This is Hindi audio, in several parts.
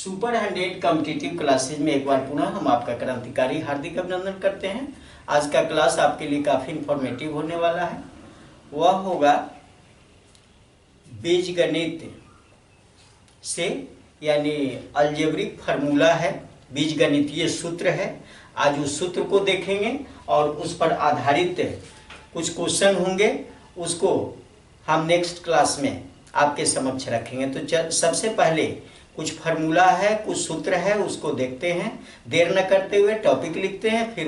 सुपर 100 कॉम्पिटिटिव क्लासेज में एक बार पुनः हम आपका क्रांतिकारी हार्दिक अभिनंदन करते हैं। आज का क्लास आपके लिए काफ़ी इंफॉर्मेटिव होने वाला है। वह होगा बीजगणित से, यानी अलजेब्रिक फार्मूला है, बीजगणितीय सूत्र है। आज उस सूत्र को देखेंगे और उस पर आधारित कुछ क्वेश्चन होंगे, उसको हम नेक्स्ट क्लास में आपके समक्ष रखेंगे। तो सबसे पहले कुछ फार्मूला है, कुछ सूत्र है, उसको देखते हैं। देर न करते हुए टॉपिक लिखते हैं, फिर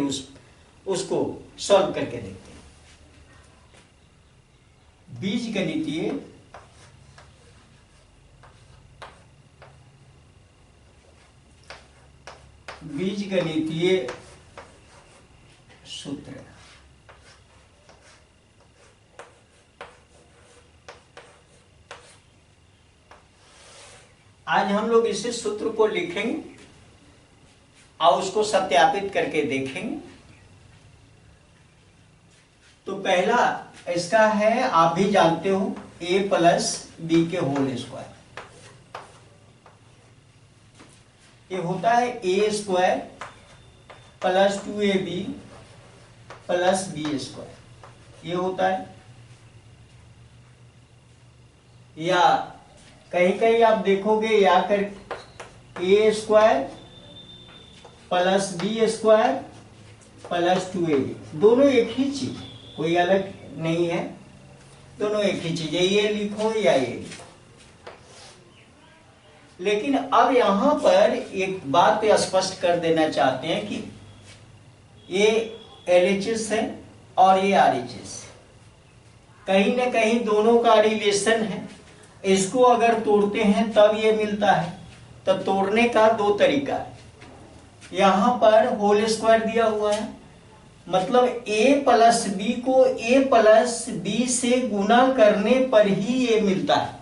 उसको सॉल्व करके देखते हैं। बीजगणितीय सूत्र। आज हम लोग इसी सूत्र को लिखेंगे और उसको सत्यापित करके देखेंगे। तो पहला इसका है, आप भी जानते हो, a प्लस बी के होल स्क्वायर। ये होता है a square plus 2ab plus B square. ये होता है, या कहीं कहीं आप देखोगे या कर a square plus B square plus 2ab, दोनों एक ही चीज, कोई अलग नहीं है, दोनों एक ही चीज है। ये लिखो या ये लिखो। लेकिन अब यहां पर एक बात स्पष्ट कर देना चाहते हैं कि ये LHS है और ये RHS है, कहीं ना कहीं दोनों का रिलेशन है। इसको अगर तोड़ते हैं तब ये मिलता है। तो तोड़ने का दो तरीका है। यहां पर होल स्क्वायर दिया हुआ है, मतलब a प्लस बी को a प्लस बी से गुना करने पर ही ये मिलता है।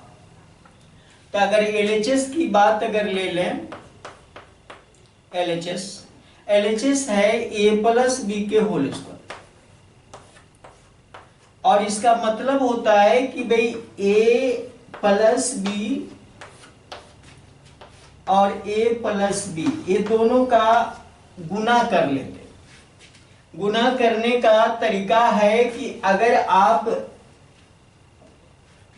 तो अगर LHS की बात अगर ले लें, LHS है a प्लस बी के होल स्क्वायर, और इसका मतलब होता है कि भाई a प्लस बी और a प्लस बी, ये दोनों का गुना कर लेते। गुना करने का तरीका है कि अगर आप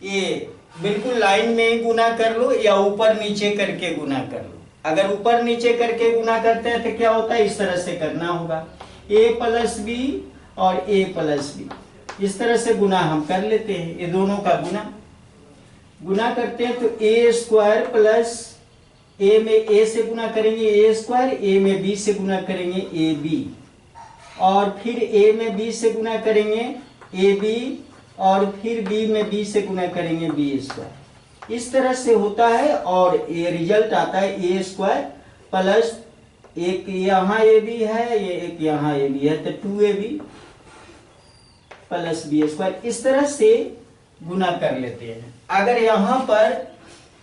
ये बिल्कुल लाइन में गुना कर लो या ऊपर नीचे करके गुना कर लो। अगर ऊपर नीचे करके गुना करते हैं तो क्या होता है, इस तरह से करना होगा, a प्लस बी और a प्लस बी, इस तरह से गुना हम कर लेते हैं। ये दोनों का गुना करते हैं तो a स्क्वायर प्लस a में a से गुना करेंगे a स्क्वायर, a में b से गुना करेंगे ab, और फिर a में b से गुना करेंगे ab, और फिर b में b से गुना करेंगे b स्क्वायर। इस तरह से होता है और ये रिजल्ट आता है a स्क्वायर प्लस एक यहाँ ab है, ये एक यहाँ ab है, तो 2ab प्लस b स्क्वायर। इस तरह से गुना कर लेते हैं। अगर यहाँ पर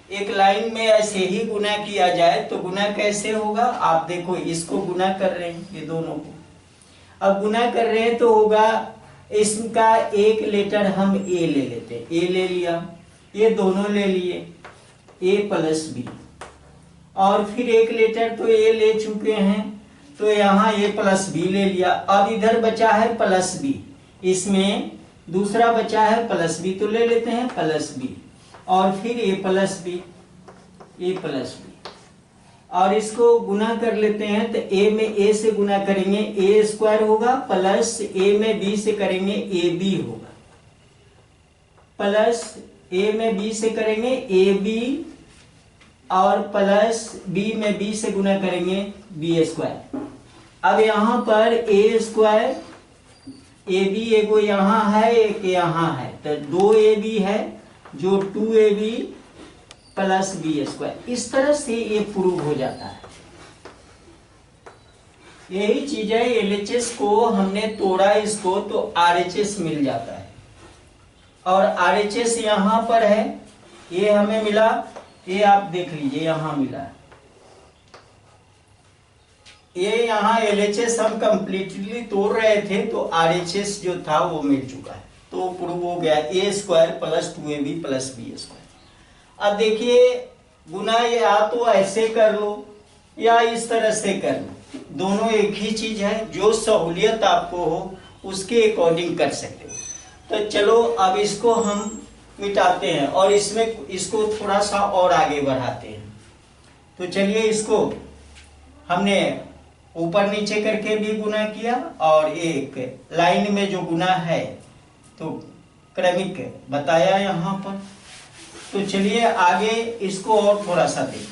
एक लाइन में ऐसे ही गुना किया जाए तो गुना कैसे होगा, आप देखो, इसको गुना कर रहे हैं, ये दोनों को अब गुना कर रहे हैं तो होगा, इसका एक लेटर हम a ले लेते हैं, a ले लिया, ये दोनों ले लिए a प्लस बी, और फिर एक लेटर तो a ले चुके हैं तो यहाँ a प्लस बी ले लिया। अब इधर बचा है प्लस बी, इसमें दूसरा बचा है प्लस बी, तो ले लेते हैं प्लस बी, और फिर a प्लस बी, और इसको गुना कर लेते हैं तो a में a से गुना करेंगे a स्क्वायर होगा, प्लस a में b से करेंगे ab होगा, प्लस a में b से करेंगे ab, और प्लस b में b से गुना करेंगे b स्क्वायर। अब यहाँ पर a स्क्वायर ab एगो यहाँ है, एक यहाँ है, तो 2ab है जो 2ab प्लस बी स्क्वायर। इस तरह से ये प्रूव हो जाता है। यही चीज है, LHS को हमने तोड़ा इसको तो RHS मिल जाता है, और RHS यहाँ पर है, ये हमें मिला, ये आप देख लीजिए यहाँ मिला, ये यहाँ LHS हम कंप्लीटली तोड़ रहे थे तो RHS जो था वो मिल चुका है, तो प्रूव हो गया a square plus 2ab plus B square. अब देखिए गुना या तो ऐसे कर लो या इस तरह से कर लो, दोनों एक ही चीज है, जो सहूलियत आपको हो उसके अकॉर्डिंग कर सकते हो। तो चलो अब इसको हम मिटाते हैं और इसमें इसको थोड़ा सा और आगे बढ़ाते हैं। तो चलिए इसको हमने ऊपर नीचे करके भी गुना किया और एक लाइन में जो गुना है तो क्रमिक बताया यहाँ पर। तो चलिए आगे इसको और थोड़ा सा देखें।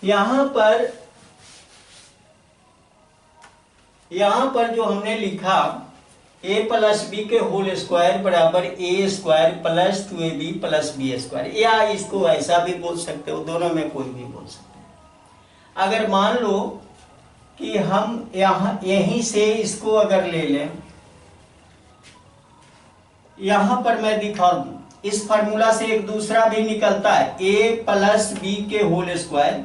यहां पर जो हमने लिखा a प्लस बी के होल स्क्वायर बराबर A square plus 2ab plus B square, या इसको ऐसा भी बोल सकते हो, दोनों में कोई भी बोल सकते हैं। अगर मान लो कि हम यहीं से इसको अगर ले लें, यहां पर मैं दिखा दूं, इस फार्मूला से एक दूसरा भी निकलता है, a प्लस बी के होल स्क्वायर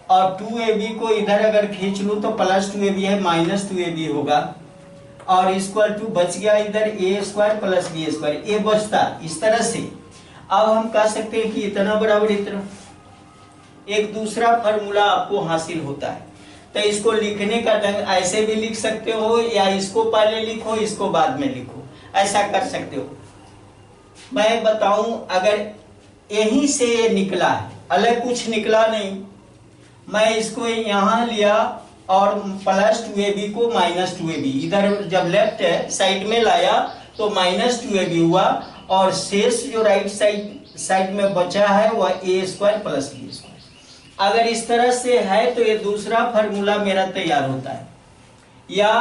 और 2ab को इधर अगर खींच लूं तो प्लस 2ab है माइनस 2ab होगा, और इक्वल टू बच गया इधर ए स्क्वायर प्लस बी स्क्वायर, ये बचता इस तरह से। अब हम कह सकते हैं कि इतना बराबर इतना, एक दूसरा फार्मूला आपको हासिल होता है। तो इसको लिखने का ढंग ऐसे भी लिख सकते हो, या इसको पहले लिखो इसको बाद में लिखो, ऐसा कर सकते हो। मैं बताऊं, अगर यहीं से ये निकला है, अलग कुछ निकला नहीं, मैं इसको यहां लिया और प्लस 2ab को माइनस 2ab इधर जब लेफ्ट साइड में लाया तो माइनस 2ab हुआ, और शेष जो राइट साइड में बचा है वह ए स्क्वायर प्लस बी स्क्वायर। अगर इस तरह से है तो ये दूसरा फार्मूला मेरा तैयार होता है। या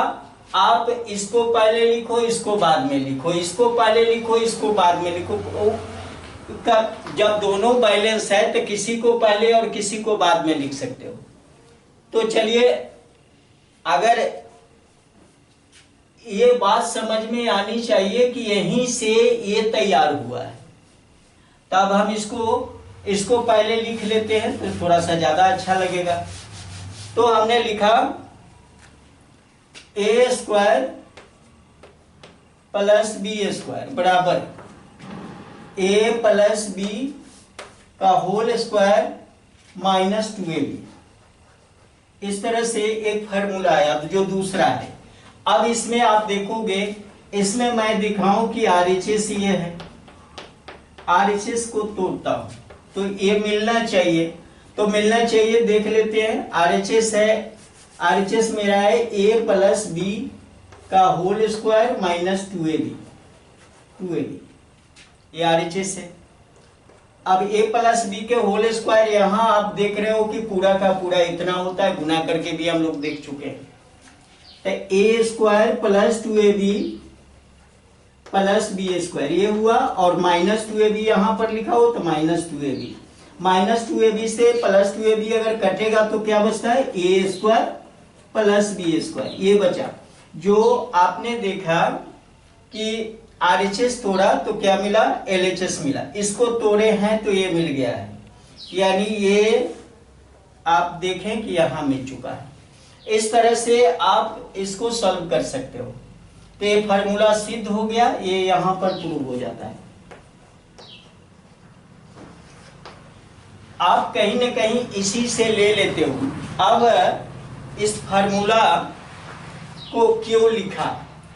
आप इसको पहले लिखो इसको बाद में लिखो, इसको पहले लिखो इसको बाद में लिखो, जब दोनों बैलेंस है तो किसी को पहले और किसी को बाद में लिख सकते हो। तो चलिए, अगर ये बात समझ में आनी चाहिए कि यहीं से ये तैयार हुआ है, तब हम इसको पहले लिख लेते हैं तो थोड़ा सा ज्यादा अच्छा लगेगा। तो हमने लिखा ए स्क्वायर प्लस बी स्क्वायर बराबर ए प्लस बी का होल स्क्वायर माइनस 2ab। इस तरह से एक फार्मूला आया जो दूसरा है। अब इसमें आप देखोगे, इसमें मैं दिखाऊं कि RHS ये है, RHS को तोड़ता हूं तो ये मिलना चाहिए, देख लेते हैं। RHS है, RHS मेरा है a प्लस बी का होल स्क्वायर माइनस 2ab, ये RHS है। अब a प्लस बी के होल स्क्वायर यहां आप देख रहे हो कि पूरा का पूरा इतना होता है, गुना करके भी हम लोग देख चुके हैं। तो a square plus 2ab plus B square ये हुआ, और माइनस 2ab यहां पर लिखा हो तो माइनस 2ab से प्लस 2ab अगर कटेगा तो क्या बचता है, a square plus B square, ये बचा। जो आपने देखा कि RHS तोड़ा तो क्या मिला, LHS मिला, इसको तोड़े हैं तो ये मिल गया है, यानी ये आप देखें कि यहां मिल चुका है। इस तरह से आप इसको सॉल्व कर सकते हो। तो ये फार्मूला सिद्ध हो गया, ये यहां पर प्रूव हो जाता है। आप कहीं ना कहीं इसी से ले लेते हो। अब इस फार्मूला को क्यों लिखा,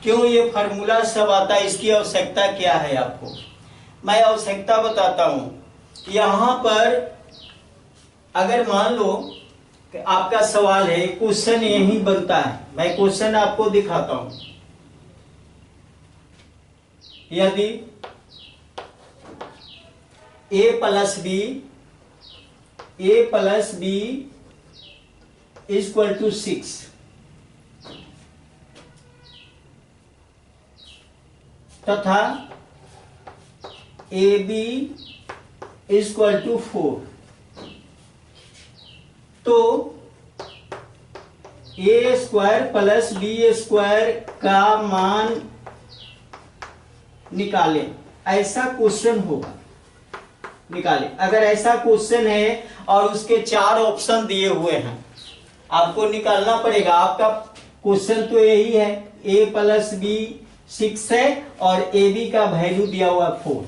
क्यों ये फार्मूला सब आता है, इसकी आवश्यकता क्या है आपको, मैं आवश्यकता बताता हूं। यहां पर अगर मान लो कि आपका सवाल है, क्वेश्चन यही बनता है, मैं क्वेश्चन आपको दिखाता हूं। यदि a plus b equal to 6 तथा AB इक्वल टू 4, तो a square plus B square का मान निकालें, ऐसा क्वेश्चन होगा, निकालें। अगर ऐसा क्वेश्चन है और उसके 4 ऑप्शन दिए हुए हैं, आपको निकालना पड़ेगा। आपका क्वेश्चन तो यही है, a प्लस बी 6 है और ए बी का वैल्यू दिया हुआ 4।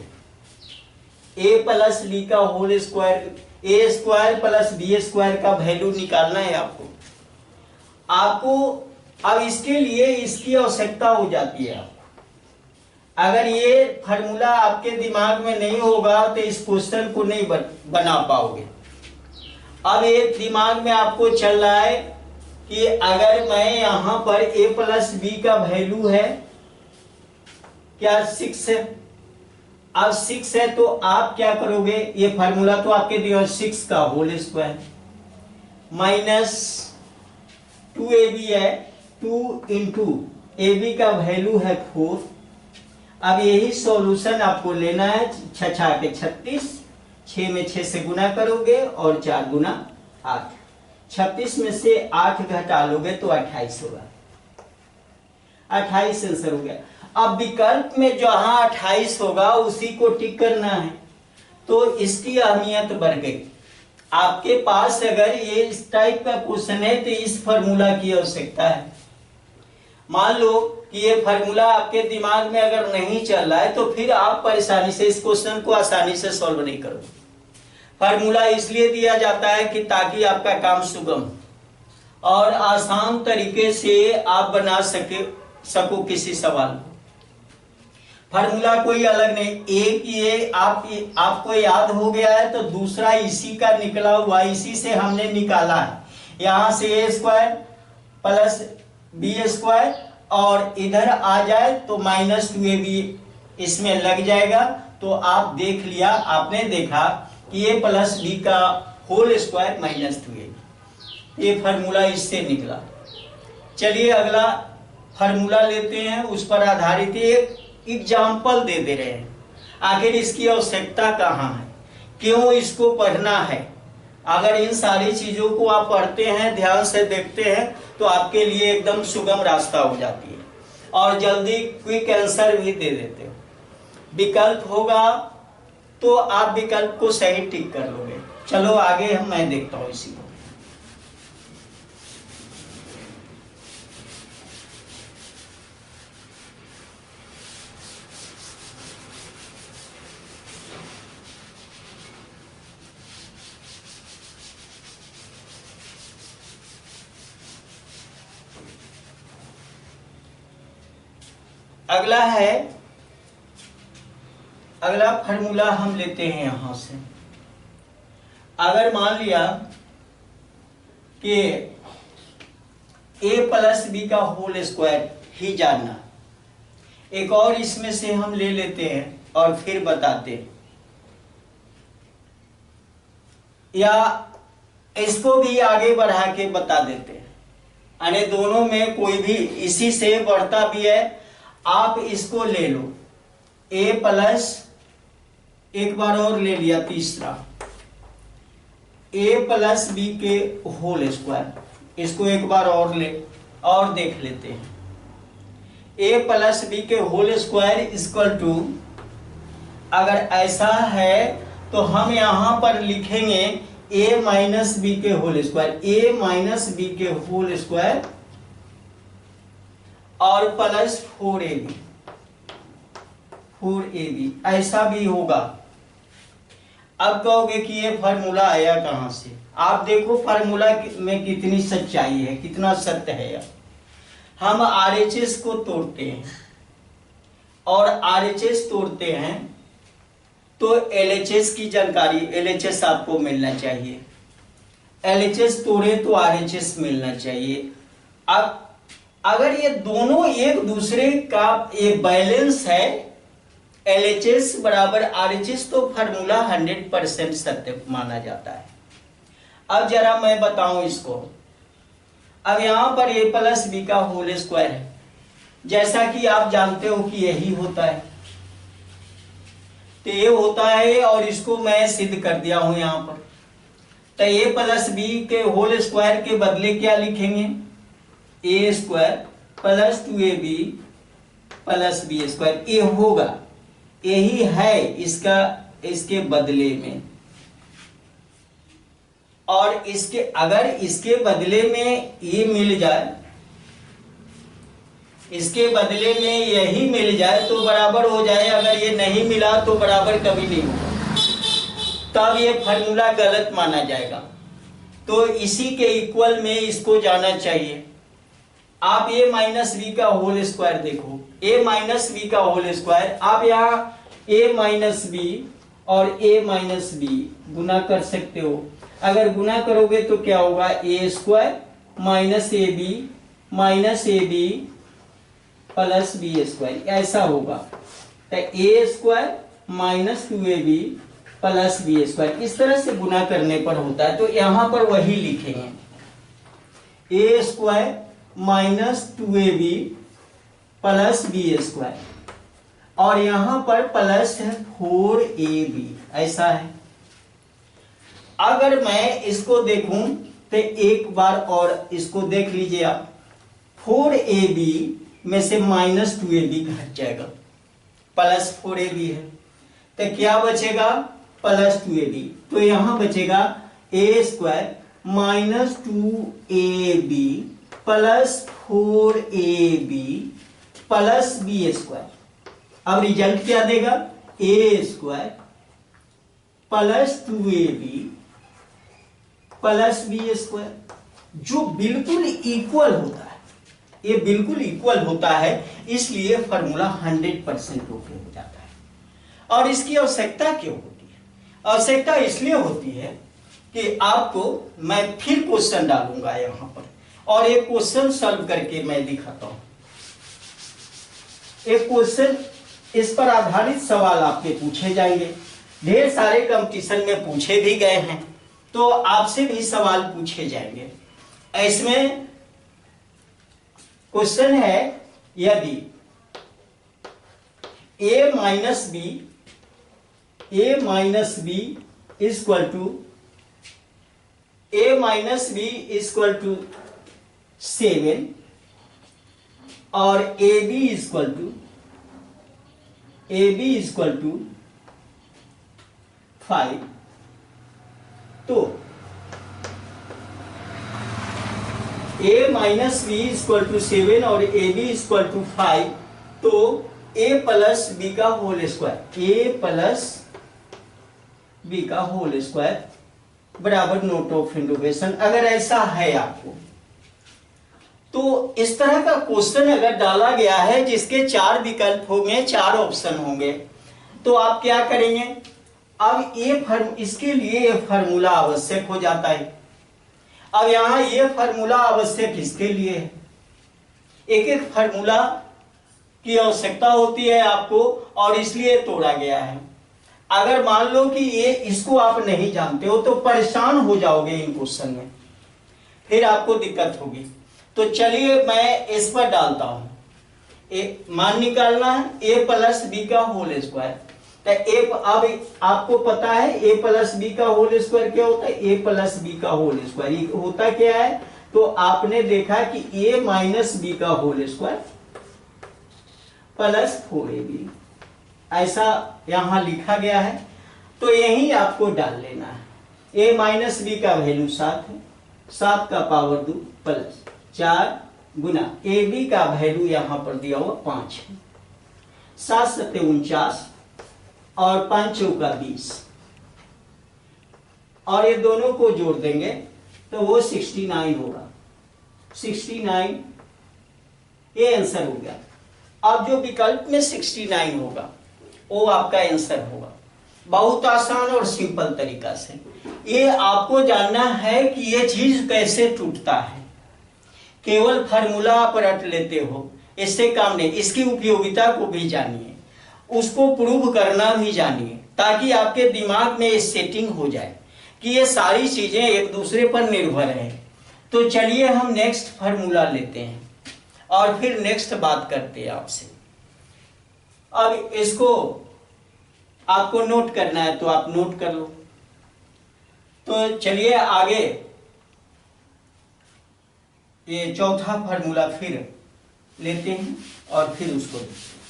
a प्लस बी का whole square, A square plus B square का वैल्यू निकालना है आपको। अब इसके लिए इसकी आवश्यकता हो जाती है आपको। अगर ये फार्मूला आपके दिमाग में नहीं होगा तो इस क्वेश्चन को नहीं बना पाओगे। अब ये दिमाग में आपको चल रहा है कि अगर मैं यहां पर a प्लस बी का वैल्यू है क्या 6 है। अब 6 है तो आप क्या करोगे, ये फार्मूला तो आपके दिया 6 का होल स्क्वायर माइनस 2ab है, 2 इंटू ए बी का वैल्यू है 4। अब यही सॉल्यूशन आपको लेना है। 6 के 36, 6 में 6 से गुना करोगे और 4 गुना 8, 36 में से 8 घटा लोगे तो 28 होगा। 28 आंसर हो गया। अब विकल्प में जहां 28 होगा उसी को टिक करना है, तो इसकी अहमियत बढ़ गई। आपके पास अगर ये इस टाइप का क्वेश्चन है तो इस फॉर्मूला की आवश्यकता है। मान लो कि ये फार्मूला आपके दिमाग में अगर नहीं चल रहा है तो फिर आप परेशानी से इस क्वेश्चन को आसानी से सॉल्व नहीं करोगे। फार्मूला इसलिए दिया जाता है कि ताकि आपका काम सुगम और आसान तरीके से आप बना सको किसी सवाल को। फार्मूला कोई अलग नहीं, एक ये आपको याद हो गया है तो दूसरा इसी का निकला हुआ, इसी से हमने निकाला है। यहां से A square plus B square और इधर आ जाए तो माइनस 2ab इसमें लग जाएगा। तो आप देख लिया, आपने देखा कि ए प्लस बी का होल स्क्वायर माइनस 2ab, ये फार्मूला इससे निकला। चलिए अगला फार्मूला लेते हैं, उस पर आधारित एक एग्जाम्पल दे रहे हैं। आखिर इसकी आवश्यकता कहाँ है, क्यों इसको पढ़ना है। अगर इन सारी चीजों को आप पढ़ते हैं, ध्यान से देखते हैं तो आपके लिए एकदम सुगम रास्ता हो जाती है और जल्दी क्विक आंसर भी दे देते हो। विकल्प होगा तो आप विकल्प को सही टिक कर लोगे। चलो आगे मैं देखता हूं इसी को। अगला फार्मूला हम लेते हैं यहां से। अगर मान लिया कि a प्लस बी का होल स्क्वायर ही जानना, एक और इसमें से हम ले लेते हैं और फिर बताते हैं, या इसको भी आगे बढ़ा के बता देते हैं। यानी दोनों में कोई भी इसी से बढ़ता भी है। आप इसको ले लो, a प्लस, एक बार और ले लिया तीसरा, a प्लस बी के होल स्क्वायर, इसको एक बार और देख लेते हैं। a प्लस बी के होल स्क्वायर इक्वल टू, अगर ऐसा है तो हम यहां पर लिखेंगे a माइनस बी के whole square, a minus b के होल स्क्वायर और प्लस 4ab, ऐसा भी होगा। अब कहोगे कि ये फार्मूला आया कहां से। आप देखो फार्मूला में कितनी सच्चाई है, कितना सत्य है। हम RHS को तोड़ते हैं और RHS तोड़ते हैं तो LHS की जानकारी, LHS आपको मिलना चाहिए। LHS तोड़े तो RHS मिलना चाहिए। अब अगर ये दोनों एक दूसरे का एक बैलेंस है, LHS बराबर RHS, तो फार्मूला 100% सत्य माना जाता है। अब जरा मैं बताऊं इसको। अब यहां पर a प्लस बी का होल स्क्वायर है, जैसा कि आप जानते हो कि यही होता है, तो ये होता है और इसको मैं सिद्ध कर दिया हूं यहां पर। तो a प्लस बी के होल स्क्वायर के बदले क्या लिखेंगे, a square plus 2ab plus B square, ये होगा, यही है इसके बदले में। और इसके अगर इसके बदले में ये मिल जाए, इसके बदले में यही मिल जाए तो बराबर हो जाए, अगर ये नहीं मिला तो बराबर कभी नहीं होगा, तब ये फार्मूला गलत माना जाएगा। तो इसी के इक्वल में इसको जाना चाहिए। आप a माइनस बी का होल स्क्वायर देखो, a माइनस बी का होल स्क्वायर, आप यहाँ a माइनस बी और a माइनस बी गुना कर सकते हो। अगर गुना करोगे तो क्या होगा, a square minus a b plus B square, ऐसा होगा। तो a square minus 2ab plus B square, इस तरह से गुना करने पर होता है। तो यहां पर वही लिखेंगे, a square minus 2ab plus B square, और यहां पर प्लस है 4ab, ऐसा है। अगर मैं इसको देखूं तो एक बार और इसको देख लीजिए आप, 4ab में से माइनस 2ab घट जाएगा, प्लस 4ab है, तो क्या बचेगा, प्लस 2ab। तो यहां बचेगा a square minus 2ab plus 4ab plus B square. अब रिजल्ट क्या देगा, a square plus 2ab plus B square, जो बिल्कुल इक्वल होता है। ये बिल्कुल इक्वल होता है, इसलिए फॉर्मूला 100% ओके हो जाता है। और इसकी आवश्यकता क्यों होती है, आवश्यकता इसलिए होती है कि आपको मैं फिर क्वेश्चन डालूंगा यहां पर, और एक क्वेश्चन सॉल्व करके मैं दिखाता हूं। एक क्वेश्चन, इस पर आधारित सवाल आपके पूछे जाएंगे, ढेर सारे कंपटीशन में पूछे भी गए हैं, तो आपसे भी सवाल पूछे जाएंगे। इसमें क्वेश्चन है, यदि a minus b equal to 7 और ए बी इक्वल टू 5, तो a minus b equal to 7 और ए बी इक्वल टू 5, तो a प्लस बी का होल स्क्वायर बराबर नोट ऑफ इंटरोगेशन। अगर ऐसा है आपको, तो इस तरह का क्वेश्चन अगर डाला गया है जिसके 4 विकल्प होंगे, 4 ऑप्शन होंगे, तो आप क्या करेंगे, अब इसके लिए ये फार्मूला आवश्यक हो जाता है। अब यहां ये फार्मूला आवश्यक इसके लिए है, एक एक फार्मूला की आवश्यकता होती है आपको, और इसलिए तोड़ा गया है। अगर मान लो कि ये इसको आप नहीं जानते हो तो परेशान हो जाओगे इन क्वेश्चन में, फिर आपको दिक्कत होगी। तो चलिए मैं इस पर डालता हूं, मान निकालना है a प्लस बी का होल स्क्वायर। अब आपको पता है a प्लस बी का होल स्क्वायर क्या होता है, a प्लस बी का होल स्क्वायर होता क्या है, तो आपने देखा कि a माइनस बी का होल स्क्वायर प्लस 4ab, ऐसा यहां लिखा गया है। तो यही आपको डाल लेना है, a माइनस बी का वैल्यू 7 है, 7 का पावर 2 प्लस 4 गुना ए बी का वैल्यू यहां पर दिया हुआ 5 है, 7 सत्ते 49 और 5 चौका 20, और ये दोनों को जोड़ देंगे तो वो 69 होगा, 69 ये आंसर हो गया। अब जो विकल्प में 69 होगा वो आपका आंसर होगा। बहुत आसान और सिंपल तरीका से ये आपको जानना है कि ये चीज कैसे टूटता है। केवल फार्मूला आप रट लेते हो, इससे काम नहीं, इसकी उपयोगिता को भी जानिए, उसको प्रूव करना भी जानिए, ताकि आपके दिमाग में सेटिंग हो जाए कि ये सारी चीजें एक दूसरे पर निर्भर है। तो चलिए हम नेक्स्ट फार्मूला लेते हैं और फिर नेक्स्ट बात करते हैं आपसे। अब इसको आपको नोट करना है तो आप नोट कर लो। तो चलिए आगे ये चौथा फार्मूला फिर लेते हैं और फिर उसको देखते हैं।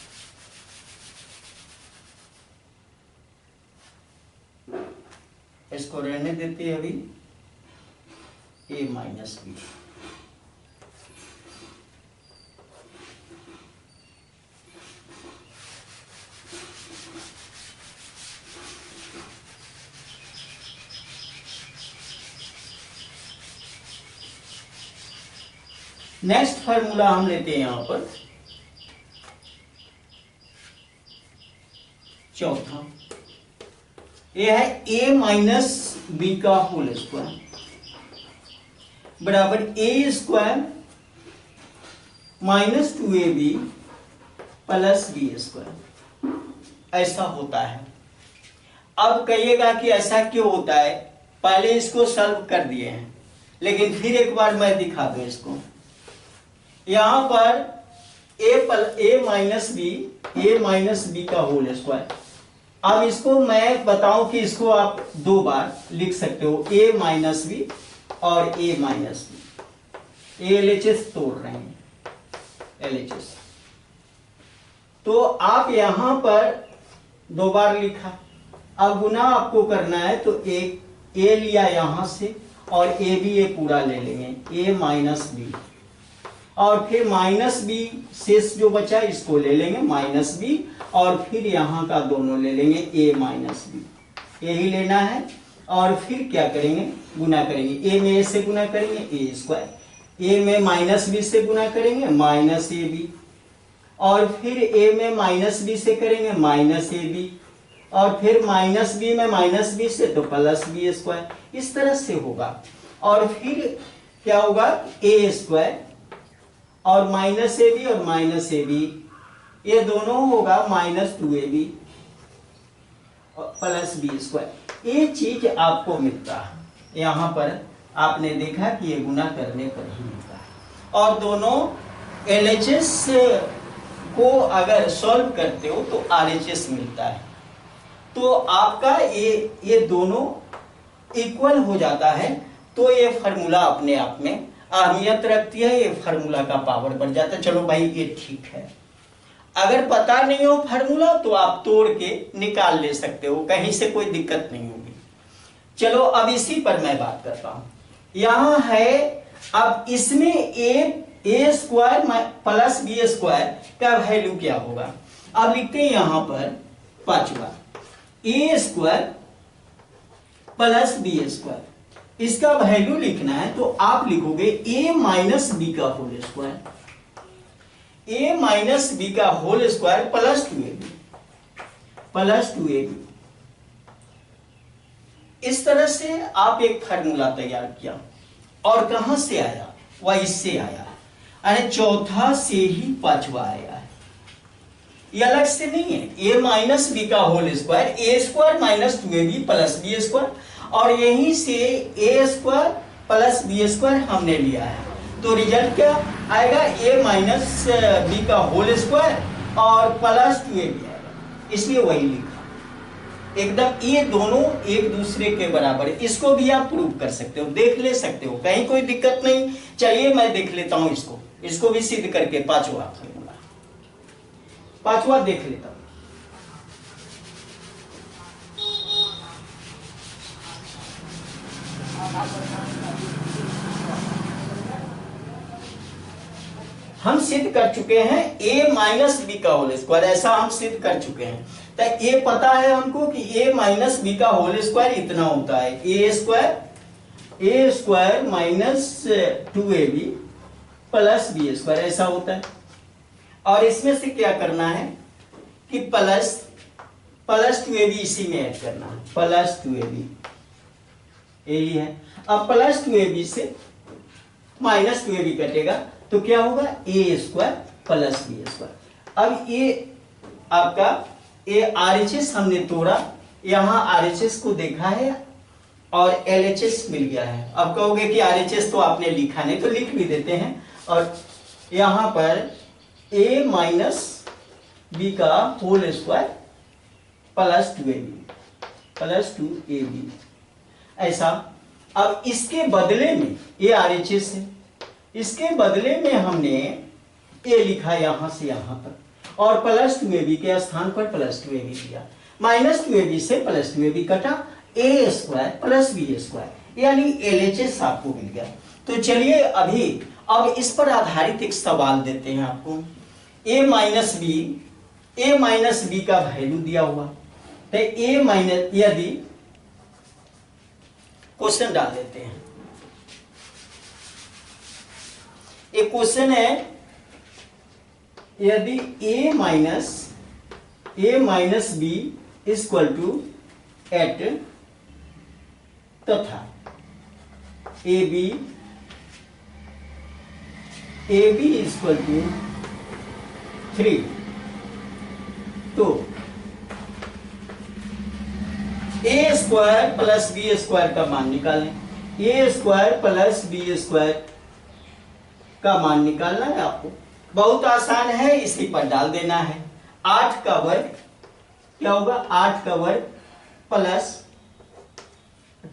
इसको रहने देते हैं अभी। A minus B. Next formula हम लेते हैं यहां पर चौथा, ये है ए माइनस बी का होल स्क्वायर बराबर A square minus 2ab plus B square, ऐसा होता है। अब कहिएगा कि ऐसा क्यों होता है, पहले इसको सॉल्व कर दिए हैं, लेकिन फिर एक बार मैं दिखा दूं इसको। यहां पर ए माइनस बी का होल स्क्वायर। अब इसको मैं बताऊं कि इसको आप दो बार लिख सकते हो, ए माइनस बी और ए माइनस बी। ए एलएचएस तोड़ रहे हैं, एलएचएस। तो आप यहां पर दो बार लिखा, अब गुना आपको करना है तो एक ए लिया यहां से और ए बी ये पूरा ले लेंगे, ए माइनस बी, और फिर माइनस बी शेष जो बचा इसको ले लेंगे माइनस बी, और फिर यहां का दोनों ले लेंगे ए माइनस बी, यही लेना है। और फिर क्या करेंगे, गुना करेंगे, ए में ए से गुना करेंगे ए स्क्वायर, ए में माइनस बी से गुना करेंगे माइनस ए बी, और फिर ए में माइनस बी से करेंगे माइनस ए बी, और फिर माइनस बी में माइनस बी से तो प्लस बी स्क्वायर, इस तरह से होगा। और फिर क्या होगा, ए स्क्वायर और माइनस ए बी और माइनस ए बी, ये दोनों होगा minus 2ab plus B square. ये चीज आपको मिलता है, यहां पर आपने देखा कि ये गुना करने पर ही मिलता है। और दोनों एलएचएस को अगर सॉल्व करते हो तो आरएचएस मिलता है, तो आपका ये दोनों इक्वल हो जाता है। तो ये फार्मूला अपने आप में अहमियत रखती है, ये फार्मूला का पावर बढ़ जाता है। चलो भाई ये ठीक है, अगर पता नहीं हो फार्मूला तो आप तोड़ के निकाल ले सकते हो, कहीं से कोई दिक्कत नहीं होगी। चलो अब इसी पर मैं बात करता हूं। यहां है, अब इसमें ए स्क्वायर प्लस बी स्क्वायर का वैल्यू क्या होगा। अब लिखते हैं यहां पर पांचवा, ए स्क्वायर प्लस बी स्क्वायर, इसका वैल्यू लिखना है तो आप लिखोगे ए माइनस बी का होल स्क्वायर, ए माइनस बी का होल स्क्वायर प्लस 2ab। इस तरह से आप एक फार्मूला तैयार किया, और कहां से आया, वह इससे आया, अरे चौथा से ही पांचवा आया है, ये अलग से नहीं है। ए माइनस बी का whole square, A square minus 2ab plus B square, और यहीं से A square plus B square हमने लिया है, तो रिजल्ट क्या आएगा, ए माइनस बी का होल स्क्वायर और प्लस 2ab आएगा, इसलिए वही लिखा एकदम। ये दोनों एक दूसरे के बराबर है, इसको भी आप प्रूव कर सकते हो, देख ले सकते हो, कहीं कोई दिक्कत नहीं। चलिए मैं देख लेता हूं इसको भी सिद्ध करके, पांचवा देख लेता हूं। हम सिद्ध कर चुके हैं a माइनस बी का होल स्क्वायर, ऐसा हम सिद्ध कर चुके हैं। तो ये पता है हमको कि a माइनस बी का होल स्क्वायर इतना होता है, A square minus 2ab plus B square, ऐसा होता है। और इसमें से क्या करना है कि प्लस 2ab इसी में ऐड करना है, प्लस 2ab यही है। अब प्लस 2ab से माइनस 2ab कटेगा तो क्या होगा, ए स्क्वायर प्लस बी स्क्वायर। अब ये आपका ये आरएचएस हमने तोड़ा, यहां आरएचएस को देखा है और एलएचएस मिल गया है। अब कहोगे कि आरएचएस तो आपने लिखा नहीं, तो लिख भी देते हैं। और यहां पर ए माइनस बी का होल स्क्वायर प्लस 2ab ऐसा। अब इसके बदले में ये आरएचएस है, इसके बदले में हमने ए लिखा यहां से यहां तक, और प्लस 2ab के स्थान पर प्लस 2ab दिया, माइनस 2ab से प्लस 2ab कटा, ए स्क्वायर प्लस बी स्क्वायर, यानी LHS आपको मिल गया। तो चलिए अभी अब इस पर आधारित एक सवाल देते हैं आपको। a माइनस बी का वैल्यू दिया हुआ, तो a माइनस, यदि क्वेश्चन डाल देते हैं, एक क्वेश्चन है, यदि a minus b equal to eight तथा ए बी इक्वल टू 3, तो a square plus B square का मान निकालें। A square plus B square का मान निकालना है आपको, बहुत आसान है, इसी पर डाल देना है। 8 का वर्ग क्या होगा, 8 का वर्ग प्लस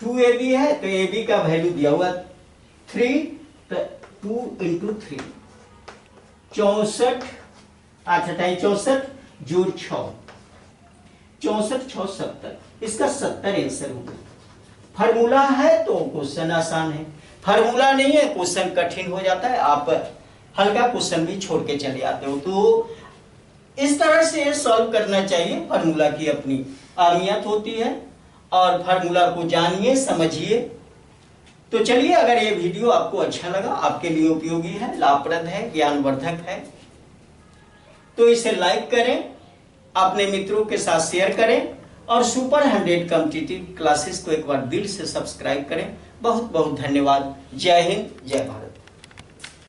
2ab है, तो ab का वैल्यू दिया हुआ 3, तो 2 इंटू 3 64, 64 जोड़ 6 64 6 70, इसका 70 आंसर होगा। फार्मूला है तो क्वेश्चन आसान है, फार्मूला नहीं है क्वेश्चन कठिन हो जाता है, आप हल्का क्वेश्चन भी छोड़ के चले आते हो। तो इस तरह से सॉल्व करना चाहिए, फार्मूला की अपनी अहमियत होती है, और फार्मूला को जानिए समझिए। तो चलिए, अगर ये वीडियो आपको अच्छा लगा, आपके लिए उपयोगी है, लाभप्रद है, ज्ञानवर्धक है, तो इसे लाइक करें, अपने मित्रों के साथ शेयर करें, और सुपर 100 कॉम्पिटिटिव क्लासेस को एक बार दिल से सब्सक्राइब करें। बहुत बहुत धन्यवाद। जय हिंद, जय भारत।